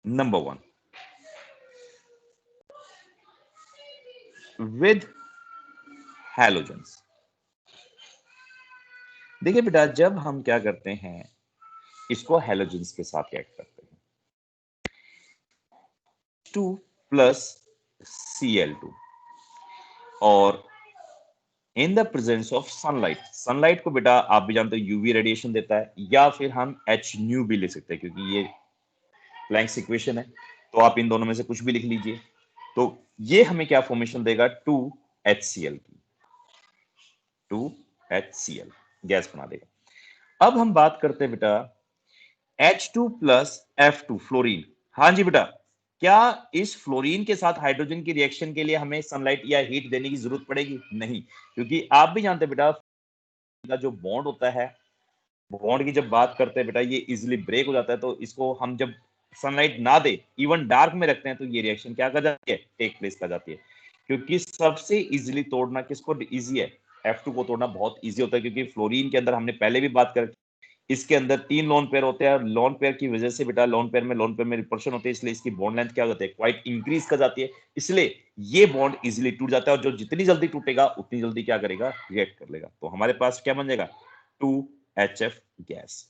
Number 1, with halogens. देखिए बेटा, जब हम क्या करते हैं, इसको हैलोजेंस के साथ रिएक्ट करते हैं, 2 प्लस Cl2, और इन the presence of sunlight, sunlight को बेटा आप भी जानते हो यूवी रेडिएशन देता है, या फिर हम एच न्यू भी लिख सकते हैं, क्योंकि ये प्लैंक्स इक्वेशन है, तो आप इन दोनों में से कुछ भी लिख लीजिए। तो ये हमें क्या फॉर्मेशन देगा, 2HCl की, 2HCl गैस बना देगा। अब हम बात करते हैं बेटा H2 प्लस F2 फ्लोरीन। हाँ जी बेटा, क्या इस फ्लोरीन के साथ हाइड्रोजन की रिएक्शन के लिए हमें सनलाइट या हीट देने की जरूरत पड़ेगी? नहीं, क्योंकि आप भी जानते हैं बेटा का जो बॉन्ड होता है, बॉन्ड की जब बात करते हैं बेटा, ये इजीली ब्रेक हो जाता है, तो इसको हम जब सनलाइट ना दे, इवन डार्क में रखते हैं, तो ये रिएक्शन क्या कर जाती है, टेक प्लेस कर जाती है। क्योंकि सबसे इजीली तोड़ना किसको इजी है, F2 को तोड़ना बहुत इजी होता है, क्योंकि फ्लोरीन के अंदर हमने पहले भी बात कर, इसके अंदर 3 लोन पेयर होते हैं, और लोन पेयर की वजह से बेटा लोन पेयर में रिपल्शन होती है, इसलिए इसकी बॉन्ड लेंथ क्या हो जाती है, क्वाइट इंक्रीज कर जाती है, इसलिए ये बॉन्ड इजीली टूट जाता है, और जो जितनी जल्दी टूटेगा उतनी जल्दी क्या करेगा, रिएक्ट कर लेगा। तो हमारे पास क्या बन जाएगा, 2HF गैस।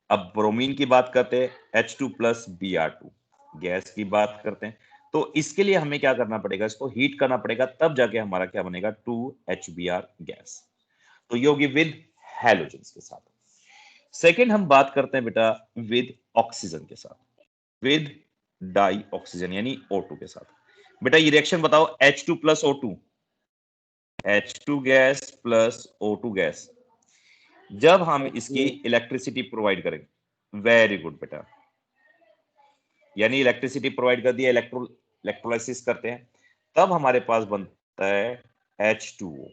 अब ब्रोमीन की बात करते हैं, H2 प्लस Br2 गैस की बात करते हैं, तो इसके लिए हमें क्या करना पड़ेगा, इसको हीट करना पड़ेगा, तब जाके हमारा क्या बनेगा, 2HBr गैस। तो ये होगी विद हैलोजेंस के साथ। सेकेंड हम बात करते हैं बेटा विद ऑक्सीजन के साथ, विद डाई ऑक्सीजन यानी O2 के साथ। बेटा ये रिएक्शन बताओ, H2 plus O2, H2 gas plus O2 gas, जब हम इसकी इलेक्ट्रिसिटी प्रोवाइड करेंगे, वेरी गुड बेटा, यानी इलेक्ट्रिसिटी प्रोवाइड कर दिया, इलेक्ट्रोलाइसिस करते हैं, तब हमारे पास बनता है H2O,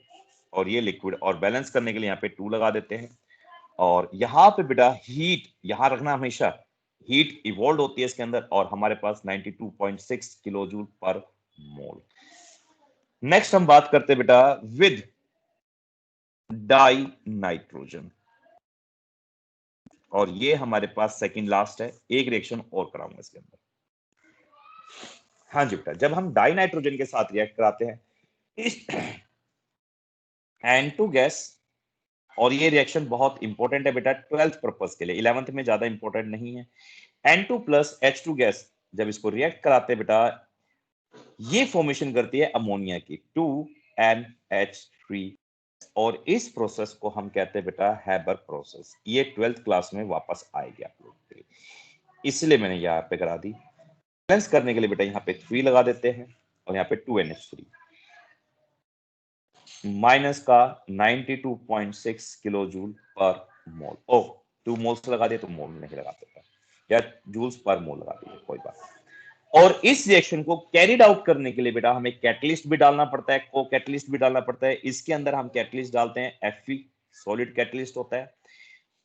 और ये लिक्विड, और बैलेंस करने के लिए यहाँ पे 2 लगा देते हैं, और यहाँ पे बेटा हीट यहां रखना, हमेशा हीट इवॉल्व होती है इसके अंदर, और हमारे पास 92.6 किलो जूल पर मोल। नेक्स्ट हम बात करते हैं बेटा विद डाई नाइट्रोजन, और ये हमारे पास सेकंड लास्ट है, एक रिएक्शन और कराऊंगा इसके अंदर। हाँ जी बेटा, जब हम डाई नाइट्रोजन के साथ रिएक्ट कराते हैं N2 गैस, और ये रिएक्शन बहुत इंपॉर्टेंट है बेटा 12th पर्पस के लिए, 11th में ज्यादा इंपॉर्टेंट नहीं है। N2 प्लस H2 गैस जब इसको रिएक्ट कराते हैं बेटा, ये फॉर्मेशन करती है अमोनिया की, 2NH3 और इस प्रोसेस को हम कहते हैं बेटा हैबर प्रोसेस। ये 12th क्लास में वापस आएगी आप लोग के लिए, इसलिए मैंने यहाँ पे करा दी। बैलेंस करने के लिए बेटा यहाँ पे 3 लगा देते हैं और यहाँ पे 2NH3 माइनस का 92.6 किलो जूल पर मोल। ओ 2 मोल्स लगा दिए तो मोल नहीं लगा देता, या जूल्स पर मोल लगा दिए, कोई बात नहीं। और इस रिएक्शन को कैरिड आउट करने के लिए बेटा हमें कैटलिस्ट भी डालना पड़ता है, को कैटलिस्ट भी डालना पड़ता है। इसके अंदर हम कैटलिस्ट डालते हैं Fe, सॉलिड कैटलिस्ट होता है,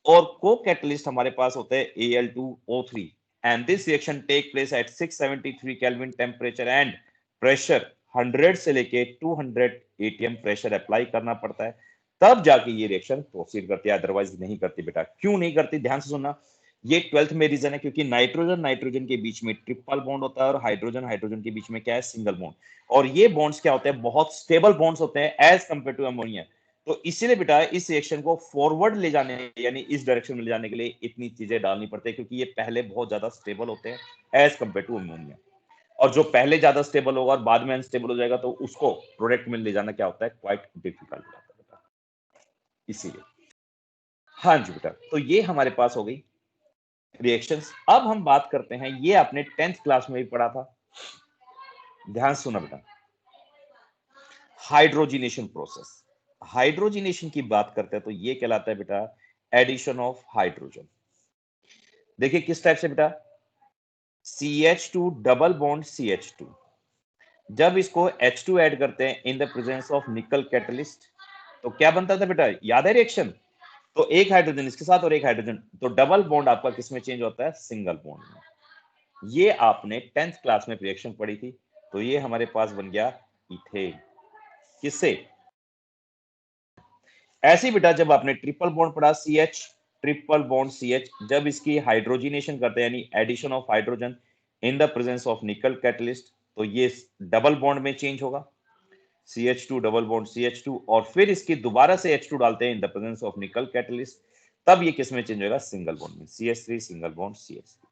और को कैटलिस्ट हमारे पास होता है Al2O3 and this reaction take place at 673 kelvin temperature and pressure 100 से लेके 200 atm प्रेशर अप्लाई करना पड़ता है, तब जाके ये रिएक्शन प्रोसीड करती है, अदरवाइज नहीं करती बेटा। क्यों नहीं करती, ध्यान से सुनना। ये 12th में रीजन है, क्योंकि नाइट्रोजन नाइट्रोजन के बीच में ट्रिपल बॉन्ड होता है और हाइड्रोजन हाइड्रोजन के बीच में क्या है, सिंगल बॉन्ड। और ये बॉन्ड्स क्या होते हैं, बहुत स्टेबल बॉन्ड्स होते हैं एज कंपेयर टू अमोनिया। तो इसीलिए बेटा इस रिएक्शन को फॉरवर्ड ले जाने, यानी इस डायरेक्शन में ले जाने के लिए इतनी चीजें डालनी पड़ती है, क्योंकि ये पहले बहुत ज्यादा स्टेबल होते हैं एज कंपेयर टू अमोनिया। और जो पहले ज्यादा स्टेबल होगा और बाद में अनस्टेबल हो जाएगा, तो उसको प्रोडक्ट में ले जाना क्या होता है, क्वाइट डिफिकल्ट होता है बेटा, इसीलिए। हाँ जी बेटा, तो ये हमारे पास हो गई रिएक्शंस। अब हम बात करते हैं, ये आपने 10th क्लास में भी पढ़ा था, ध्यान सुना बेटा, हाइड्रोजिनेशन प्रोसेस। हाइड्रोजिनेशन की बात करते हैं तो ये कहलाता है बेटा एडिशन ऑफ हाइड्रोजन। देखिए किस टाइप से बेटा, CH2 डबल बॉन्ड CH2, जब इसको H2 ऐड करते हैं इन the presence of nickel catalyst, तो क्या बनता था बेटा, याद है रिएक्शन, तो एक हाइड्रोजन इसके साथ और एक हाइड्रोजन, तो डबल बॉन्ड आपका किस में चेंज होता है, सिंगल बॉन्ड में। ये आपने 10th क्लास में रिएक्शन पढ़ी थी, तो ये हमारे पास बन गया इथेन। किससे, ऐसे बेटा जब आपने ट्रिपल बॉन्ड पढ़ा CH, ट्रिपल बॉन्ड CH, जब इसकी हाइड्रोजिनेशन करते हैं, यानी addition of hydrogen in the presence of nickel catalyst, तो ये डबल बॉन्ड में चेंज होगा, CH2 डबल बॉन्ड CH2, और फिर इसकी दोबारा से H2 डालते हैं इन the presence of nickel catalyst, तब ये किस में चेंज होगा, सिंगल बॉन्ड में, CH3 सिंगल बॉन्ड CH3।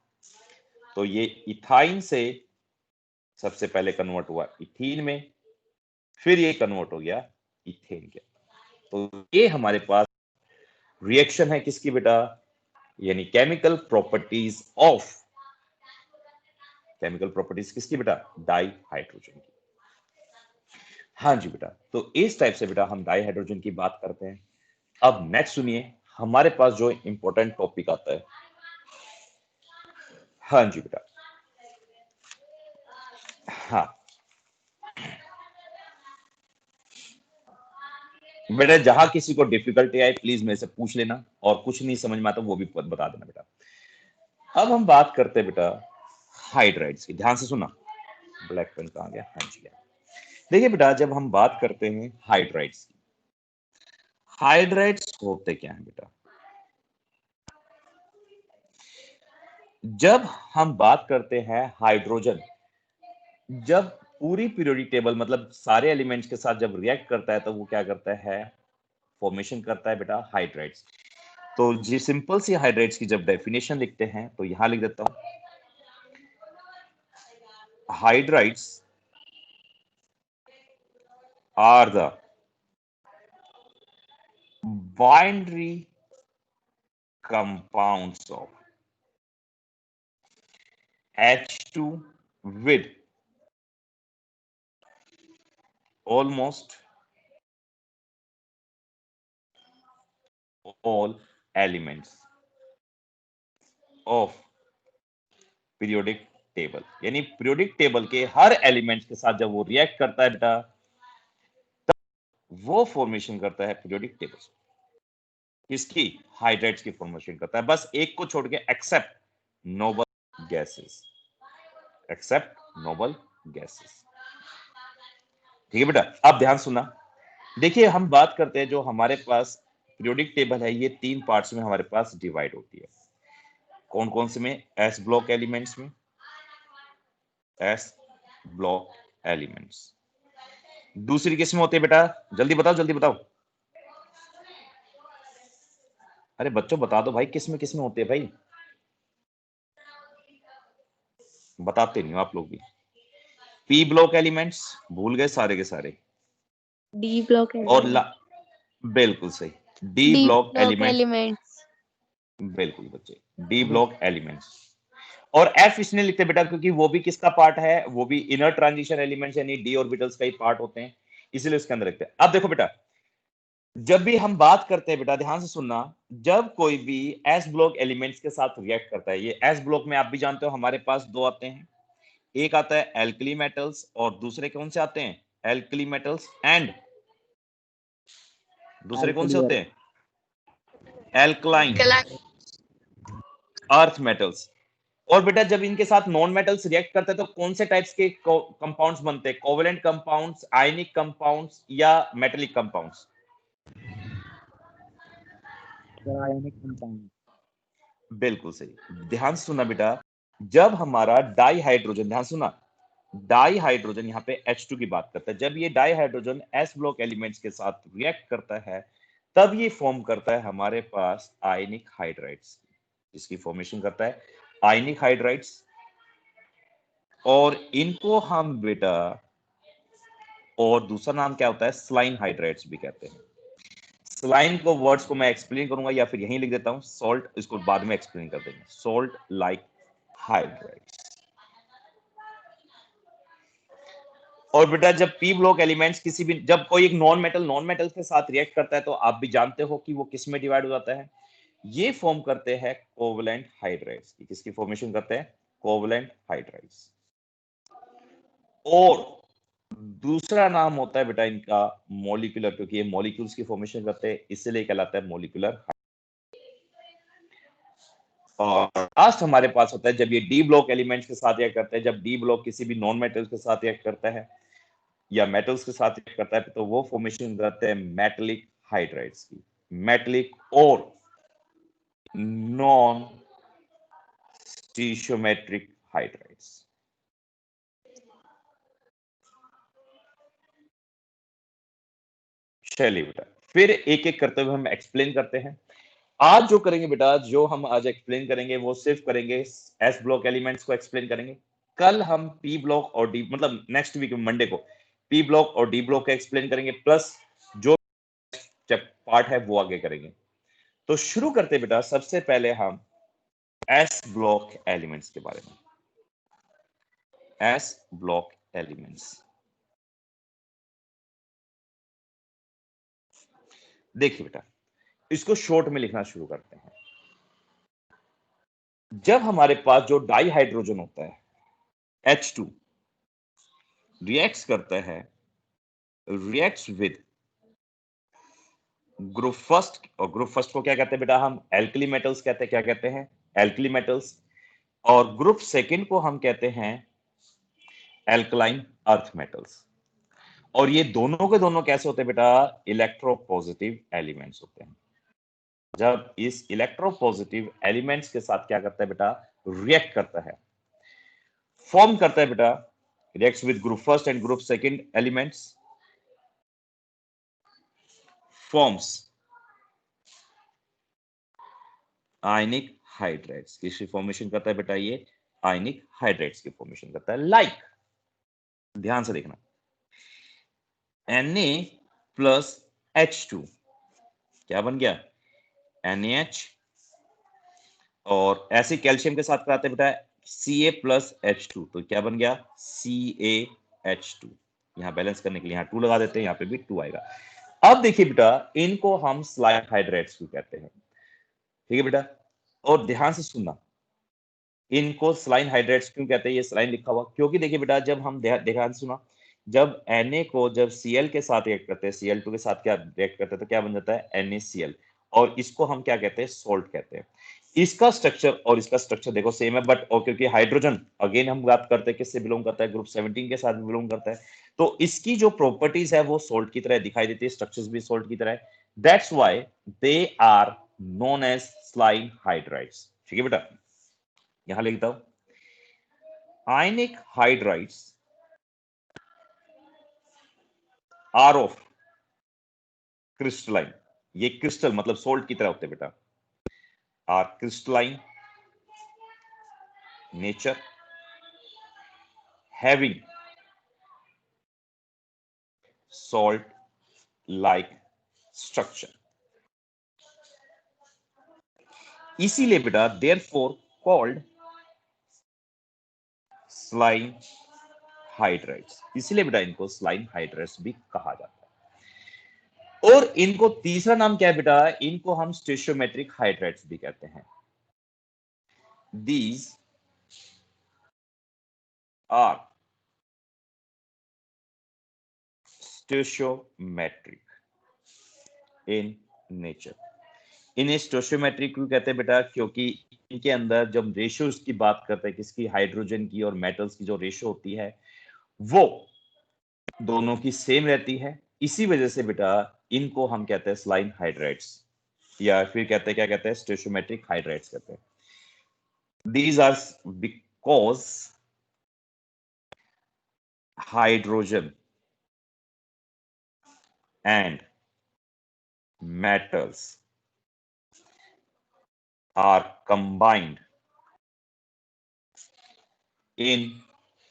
तो ये इथाइन से सबसे पहले कन्वर्ट हुआ इथीन में, फिर ये कन्वर्ट हो गया इथेन के। तो ये हमारे पास रिएक्शन है किसकी बेटा, यानी chemical properties of, chemical properties किसकी बेटा, डाई हाइड्रोजन की। हाँ जी बेटा, तो इस टाइप से बेटा हम डाई हाइड्रोजन की बात करते हैं। अब नेक्स्ट सुनिए, हमारे पास जो इंपॉर्टेंट टॉपिक आता है, हाँ जी बेटा, हाँ बेटा, जहां किसी को डिफिकल्टी आए प्लीज मेरे से पूछ लेना, और कुछ नहीं समझ में आता वो भी बता देना बेटा। अब हम बात करते हैं बेटा हाइड्राइड्स की, ध्यान से सुना, ब्लैक पेन कहां गया, हाँ जी गया। देखिए बेटा, जब हम बात करते हैं हाइड्राइड्स की, हाइड्राइड्स होते क्या हैं बेटा, जब हम बात करते हैं हाइड्रोजन, जब पूरी पीरियोडिक टेबल मतलब सारे एलिमेंट्स के साथ जब रिएक्ट करता है, तो वो क्या करता है, फॉर्मेशन करता है बेटा हाइड्राइड्स। तो जी सिंपल सी हाइड्राइड्स की जब डेफिनेशन लिखते हैं, तो यहां लिख देता हूं, hydrides are the binary compounds of H2 with almost all elements of periodic table, यानी पीरियोडिक टेबल के हर एलिमेंट के साथ जब वो रिएक्ट करता है बेटा, वो फॉर्मेशन करता है पीरियोडिक टेबल, किसकी, हाइड्राइड्स की फॉर्मेशन करता है, बस एक को छोड़ के, except noble gases, except noble gases. ठीक है बेटा, अब ध्यान सुना, देखिए हम बात करते हैं, जो हमारे पास पीरियोडिक टेबल है, ये 3 पार्ट्स में हमारे पास डिवाइड होती है। कौन कौन से में, एस ब्लॉक एलिमेंट्स में, एस ब्लॉक एलिमेंट्स। दूसरी किस में होती है बेटा, जल्दी बताओ जल्दी बताओ, अरे बच्चों बता दो भाई, किस में होते हैं भाई, बताते नहीं हो आप लोग भी। पी ब्लॉक एलिमेंट्स भूल गए सारे के सारे, डी ब्लॉक और बिल्कुल सही, D D block block elements. Elements. बिल्कुल बच्चे, डी ब्लॉक एलिमेंट्स। और एफ इसने लिखते बेटा क्योंकि वो भी किसका पार्ट है, वो भी इनर ट्रांजिशन एलिमेंट्स यानी डी ऑर्बिटल्स का ही पार्ट होते हैं, इसलिए उसके अंदर लिखते हैं। अब देखो बेटा, जब भी हम बात करते हैं बेटा ध्यान से सुनना, जब कोई भी एस ब्लॉक एलिमेंट्स के साथ रिएक्ट करता है, ये एस ब्लॉक में आप भी जानते हो हमारे पास दो आते हैं, एक आता है एल्कली मेटल्स और दूसरे कौन से आते हैं, एल्कली मेटल्स एंड दूसरे कौन से होते हैं, एल्कलाइन अर्थ मेटल्स। और बेटा जब इनके साथ नॉन मेटल्स रिएक्ट करते हैं तो कौन से टाइप्स के कंपाउंड्स बनते हैं, कोवेलेंट कंपाउंड्स, आयनिक कंपाउंड्स या मेटेलिक कंपाउंड्स? Ionic compound. बिल्कुल सही, ध्यान से सुनना बेटा, जब हमारा डाई हाइड्रोजन, ध्यान सुना, डाई हाइड्रोजन यहाँ पे H2 की बात करता है, जब ये di hydrogen S block elements के साथ रिएक्ट करता है तब ये फॉर्म करता है हमारे पास आयनिक हाइड्राइड्स, इसकी फॉर्मेशन करता है आयनिक हाइड्राइड्स। और इनको हम बेटा, और दूसरा नाम क्या होता है, स्लाइन हाइड्राइड्स भी कहते हैं। स्लाइन को वर्ड्स को मैं एक्सप्लेन करूंगा या फिर यहीं लिख देता हूं, सॉल्ट, इसको बाद में एक्सप्लेन कर देंगे, सॉल्ट लाइक हाइड्राइड्स। और बेटा जब पी ब्लॉक एलिमेंट्स किसी भी, जब कोई एक नॉन मेटल के साथ रिएक्ट करता है तो आप भी जानते हो कि वो किस में डिवाइड हो जाता है, ये फॉर्म करते हैं कोवलेंट हाइड्राइड्स। किसकी फॉर्मेशन करते हैं, कोवलेंट हाइड्राइड्स। और दूसरा नाम होता है बेटा इनका मॉलिक्यूलर, क्योंकि ये मॉलिक्यूल्स की फॉर्मेशन करते हैं इसलिए कहलाता है मॉलिक्यूलर। और लास्ट हमारे पास होता है जब ये डी ब्लॉक एलिमेंट्स के साथ रिएक्ट करते हैं, जब डी ब्लॉक किसी भी नॉन मेटल्स के साथ रिएक्ट करता है या मेटल्स के साथ रिएक्ट करता है तो वो फॉर्मेशन करते हैं मेटलिक हाइड्राइड्स की, मेटलिक और नॉन स्टीशियोमेट्रिक हाइड्राइड्स। चलिए बेटा फिर एक एक करते हुए हम एक्सप्लेन करते हैं। आज जो करेंगे बेटा, जो हम आज एक्सप्लेन करेंगे वो सिर्फ करेंगे एस ब्लॉक एलिमेंट्स को एक्सप्लेन करेंगे। कल हम पी ब्लॉक और डी, मतलब नेक्स्ट वीक मंडे को पी ब्लॉक और डी ब्लॉक का एक्सप्लेन करेंगे, प्लस जो पार्ट है वो आगे करेंगे। तो शुरू करते बेटा, सबसे पहले हम एस ब्लॉक एलिमेंट्स के बारे में। एस ब्लॉक एलिमेंट्स देखिए बेटा, इसको शॉर्ट में लिखना शुरू करते हैं। जब हमारे पास जो डाई हाइड्रोजन होता है H2 रिएक्ट्स करता है, रिएक्ट्स विद ग्रुप फर्स्ट, और ग्रुप फर्स्ट को क्या कहते हैं बेटा, हम एल्कली मेटल्स कहते हैं, क्या कहते हैं, एल्कली मेटल्स। और ग्रुप सेकंड को हम कहते हैं एल्कलाइन अर्थ मेटल्स। और ये दोनों के दोनों कैसे होते हैं बेटा, इलेक्ट्रोपॉजिटिव एलिमेंट्स होते हैं। जब इस इलेक्ट्रोपॉजिटिव एलिमेंट्स के साथ क्या करता है बेटा, रिएक्ट करता है, फॉर्म करता है बेटा, reacts with group first and group second elements, forms ionic hydrides. किसकी फॉर्मेशन करता है बेटा, ये आयनिक हाइड्राइड्स की फॉर्मेशन करता है। लाइक, ध्यान से देखना, Na प्लस H2 क्या बन गया, NaH। और ऐसे कैल्शियम के साथ कराते हैं बेटा Ca प्लस H2 तो क्या बन गया, CaH2। यहां बैलेंस करने के लिए यहां 2 लगा देते हैं, यहां पे भी 2 आएगा। अब देखिए बेटा, इनको हम स्लाइन हाइड्राइड्स भी कहते हैं, ठीक है बेटा। और ध्यान से सुनना, इनको स्लाइन हाइड्राइड्स क्यों कहते हैं, ये स्लाइन लिखा हुआ क्योंकि देखिए बेटा, जब हम ध्यान से सुना, जब Na को जब Cl के साथ रिएक्ट करते हैं, Cl2 के साथ क्या रिएक्ट करते हैं तो क्या बन जाता है, NaCl। और इसको हम क्या कहते हैं, सोल्ट कहते हैं। इसका स्ट्रक्चर और इसका स्ट्रक्चर देखो सेम है, बट और क्योंकि हाइड्रोजन अगेन हम बात करते हैं किससे बिलोंग करता है, ग्रुप 17 के साथ बिलोंग करता है, तो इसकी जो प्रॉपर्टीज है वो सोल्ट की तरह दिखाई देती है, स्ट्रक्चर्स भी सोल्ट की तरह है। That's why they are known as saline hydrides, ठीक है बेटा। यहां लिखता हूं, ionic hydrides are of crystalline, ये क्रिस्टल मतलब सोल्ट की तरह होते हैं बेटा, are crystalline nature, having salt like structure. इसीलिए बेटा देयरफॉर कॉल्ड स्लाइम हाइड्राइड्स, इसीलिए बेटा इनको स्लाइम हाइड्राइड्स भी कहा जाता है। और इनको तीसरा नाम क्या है बेटा, इनको हम स्टेशियोमेट्रिक हाइड्राइड्स भी कहते हैं। These are stoichiometric in nature. इन्हें स्टोशियोमेट्रिक क्यों कहते हैं बेटा, क्योंकि इनके अंदर जब रेशियोज की बात करते हैं, किसकी, हाइड्रोजन की और मेटल्स की जो रेशियो होती है वो दोनों की सेम रहती है। इसी वजह से बेटा इनको हम कहते हैं स्लाइम हाइड्राइड्स, या फिर कहते हैं, क्या कहते हैं, स्टोशियोमेट्रिक हाइड्राइड्स कहते हैं। These are because hydrogen and metals are combined in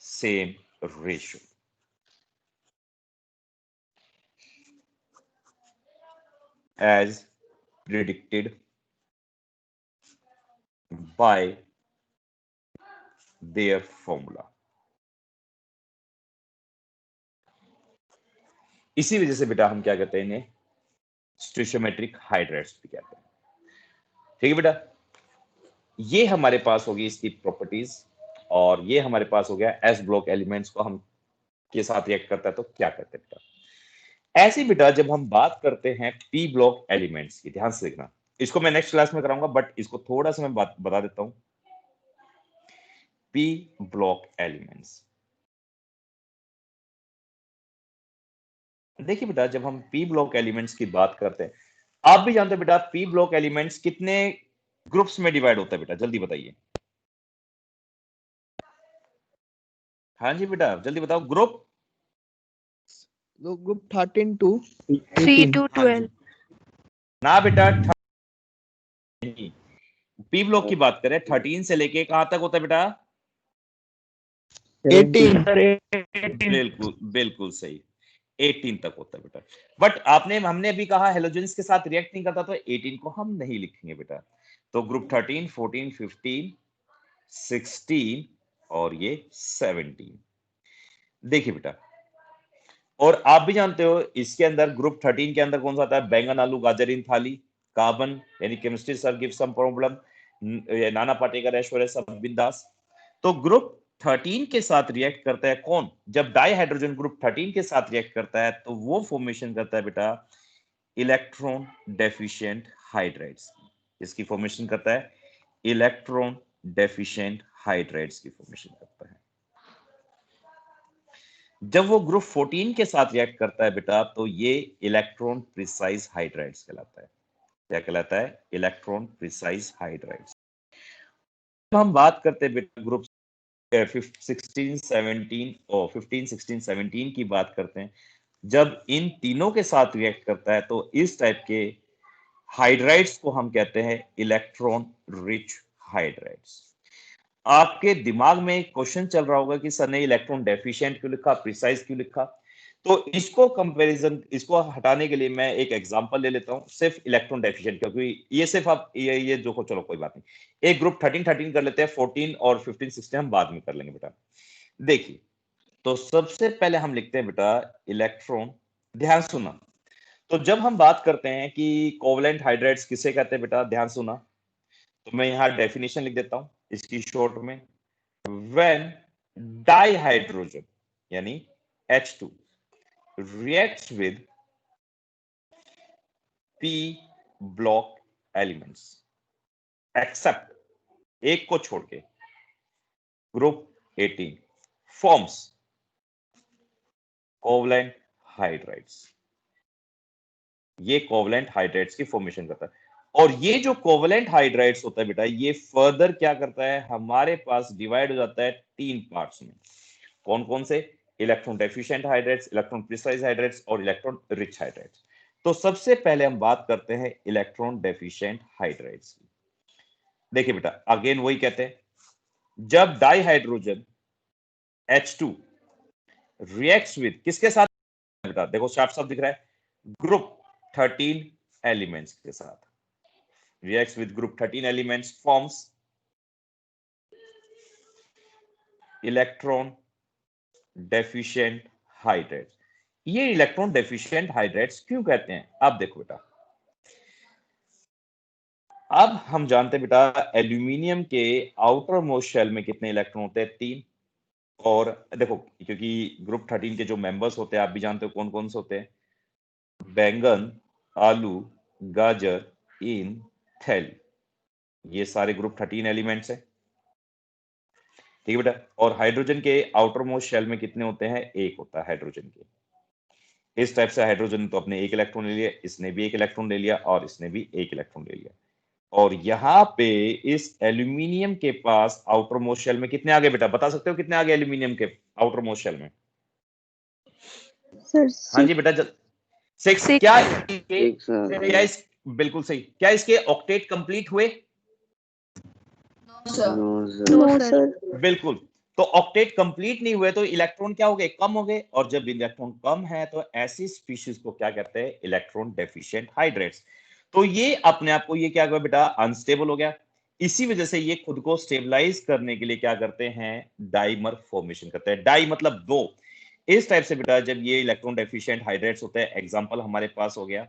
same ratio. As predicted by their formula. इसी वजह से बेटा हम क्या कहते हैं, इन्हें स्टोशियोमेट्रिक हाइड्राइड्स भी कहते हैं। ठीक है बेटा, ये हमारे पास होगी इसकी प्रॉपर्टीज, और ये हमारे पास हो गया एस ब्लॉक एलिमेंट्स को हम के साथ रिएक्ट करता है तो क्या करते हैं बेटा। ऐसे बेटा जब हम बात करते हैं पी ब्लॉक एलिमेंट्स की, ध्यान से देखना, इसको मैं नेक्स्ट क्लास में कराऊंगा, बट इसको थोड़ा सा मैं बता देता हूं। पी ब्लॉक एलिमेंट्स, देखिए बेटा जब हम पी ब्लॉक एलिमेंट्स की बात करते हैं, आप भी जानते हैं बेटा पी ब्लॉक एलिमेंट्स कितने ग्रुप्स में डिवाइड होता है बेटा, जल्दी बताइए। हाँ जी बेटा जल्दी बताओ। Group group 13 to 3 18। to 12। ना बेटा, पी ब्लॉक की बात करें 13 से लेके कहां तक होता है बेटा? 18। सर 18। बिल्कुल बिल्कुल सही, 18 तक होता है बेटा। बट हमने अभी कहा हेलोजेंस के साथ रिएक्ट नहीं करता, तो 18 को हम नहीं लिखेंगे बेटा। तो ग्रुप 13, 14, 15, 16 और ये 17। देखिए बेटा, और आप भी जानते हो इसके अंदर ग्रुप 13 के अंदर कौन सा आता है? बैंगन आलू गाजर इन थाली, कार्बन यानी chemistry sir give some problem, Nana Patekar Aishwarya सब बिंदास। तो ग्रुप 13 के साथ रिएक्ट करता है कौन? जब डाई हाइड्रोजन ग्रुप 13 के साथ रिएक्ट करता है तो वो फॉर्मेशन करता है बेटा इलेक्ट्रॉन डेफिशिएंट हाइड्राइड्स। इसकी फॉर्मेशन करता है इलेक्ट्रॉन डेफिशिएंट हाइड्राइड्स की फॉर्मेशन करता है। जब वो ग्रुप 14 के साथ रिएक्ट करता है बेटा तो ये इलेक्ट्रॉन प्रिसाइज हाइड्राइड्स कहलाता है। क्या कहलाता है? Electron precise hydrides. हम बात करते हैं बेटा ग्रुप 16, 17 और 15, 16, 17 की बात करते हैं, जब इन तीनों के साथ रिएक्ट करता है तो इस टाइप के हाइड्राइड्स को हम कहते हैं इलेक्ट्रॉन रिच हाइड्राइड्स। आपके दिमाग में एक क्वेश्चन चल रहा होगा कि सर ने इलेक्ट्रॉन डेफिशिएंट क्यों लिखा, प्रिसाइज क्यों लिखा? तो इसको कंपैरिजन, इसको हटाने के लिए मैं एक एग्जांपल ले लेता हूं, सिर्फ इलेक्ट्रॉन डेफिशिएंट, क्योंकि ये सिर्फ आप ये जो, चलो कोई बात नहीं, एक ग्रुप 13 कर लेते हैं, 14 और 15 16 हम बाद में कर लेंगे बेटा। देखिए, तो सबसे पहले हम लिखते हैं बेटा इलेक्ट्रॉन, ध्यान सुना। तो जब हम बात करते हैं कि कोवलेंट हाइड्राइड्स किसे कहते हैं बेटा, ध्यान सुना, तो मैं यहां डेफिनेशन लिख देता हूं इसकी शॉर्ट में। When dihydrogen यानी H2 reacts with P block elements except एक को छोड़ के ग्रुप 18 forms कोवलेंट हाइड्राइड्स। ये कोवलेंट हाइड्राइड्स की फॉर्मेशन करता है। और ये जो कोवलेंट हाइड्राइड्स होता है बेटा, ये फर्दर क्या करता है, हमारे पास डिवाइड हो जाता है 3 पार्ट्स में। कौन कौन से? Electron deficient hydrides, electron precise hydrides और इलेक्ट्रॉन रिच हाइड्राइड्स। तो सबसे पहले हम बात करते हैं इलेक्ट्रॉन डेफिशिएंट हाइड्राइड्स की। देखिए बेटा, अगेन वही कहते हैं, जब डाइहाइड्रोजन H2 रिएक्ट्स विद किसके साथ बेटा, देखो साफ साफ दिख रहा है, ग्रुप 13 एलिमेंट्स के साथ, reacts with group 13 elements, forms electron deficient hydrates. ये इलेक्ट्रॉन डेफिशिएंट हाइड्रेट्स क्यों कहते हैं? आप देखो बेटा, अब हम जानते हैं बेटा एल्यूमिनियम के आउटर मोस्ट शेल में कितने इलेक्ट्रॉन होते हैं? 3। और देखो, क्योंकि ग्रुप 13 के जो मेंबर्स होते हैं आप भी जानते हो कौन कौन से होते हैं, बैंगन, आलू, गाजर, इन, थैल, ये सारे ग्रुप 13 एलिमेंट्स हैं, ठीक है बेटा। और हाइड्रोजन के आउटर मोस्ट शेल में कितने होते हैं? 1 होता है हाइड्रोजन के। इस टाइप से हाइड्रोजन तो अपने 1 इलेक्ट्रॉन ले लिया, इसने भी 1 इलेक्ट्रॉन ले लिया और इसने भी 1 इलेक्ट्रॉन ले लिया। और यहाँ पे इस एल्यूमिनियम के पास आउटर मोस्ट शेल में कितने आ गए बेटा? बता सकते हो कितने आ गए एल्यूमिनियम के आउटर मोस्ट शेल में? सर हाँ जी बेटा, 6। क्या बिल्कुल सही। क्या इसके ऑक्टेट कंप्लीट हुए? No sir. बिल्कुल। तो ऑक्टेट कंप्लीट नहीं हुए तो इलेक्ट्रॉन क्या हो गए? कम हो गए। और जब इलेक्ट्रॉन कम है तो ऐसी स्पीशीज को क्या कहते हैं? Electron deficient hydrates. तो ये अपने आप को ये क्या हुआ बेटा? अनस्टेबल हो गया। इसी वजह से ये खुद को स्टेबलाइज करने के लिए क्या करते हैं? डाइमर फॉर्मेशन करते हैं। डाई मतलब 2। इस टाइप से बेटा जब ये इलेक्ट्रॉन डेफिशिएंट हाइड्रेट्स होते हैं, एग्जांपल हमारे पास हो गया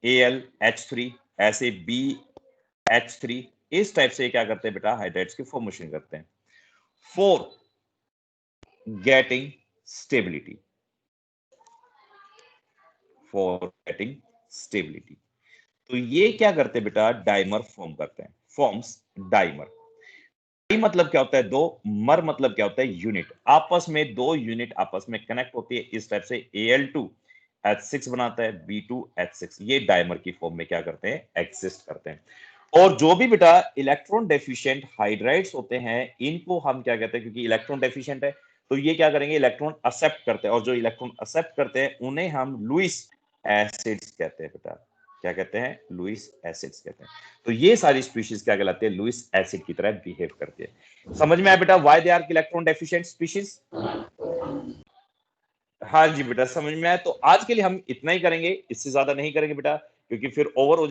AlH3, ऐसे BH3, इस टाइप से क्या करते हैं बेटा? हाइड्रेट्स की फॉर्मेशन करते हैं। 4, getting stability. For getting stability. तो ये क्या करते हैं बेटा? डाइमर फॉर्म करते हैं। Forms dimer. डाई मतलब क्या होता है? 2। मर मतलब क्या होता है? यूनिट। आपस में 2 यूनिट आपस में कनेक्ट होती है। इस टाइप से Al2H6 बनाता है, B2H6। ये डाइमर की फॉर्म में क्या करते हैं? एग्जिस्ट करते हैं। और जो भी बेटा इलेक्ट्रॉन डेफिशिएंट हाइड्राइड्स होते हैं, इनको हम क्या कहते हैं? क्योंकि इलेक्ट्रॉन डेफिशिएंट है तो ये क्या करेंगे? इलेक्ट्रॉन एक्सेप्ट करते हैं। और जो इलेक्ट्रॉन एक्सेप्ट करते हैं उन्हें हम लुईस एसिड्स कहते हैं बेटा। क्या कहते हैं? लुईस एसिड्स कहते हैं। तो ये सारी स्पीशीज क्या कहलाते हैं? लुईस एसिड की तरह बिहेव करती है। समझ में आया बेटा why they are electron deficient species? हाँ जी बेटा समझ में आया। तो आज के लिए हम इतना ही करेंगे, इससे ज्यादा नहीं करेंगे बेटा, क्योंकि फिर ओवर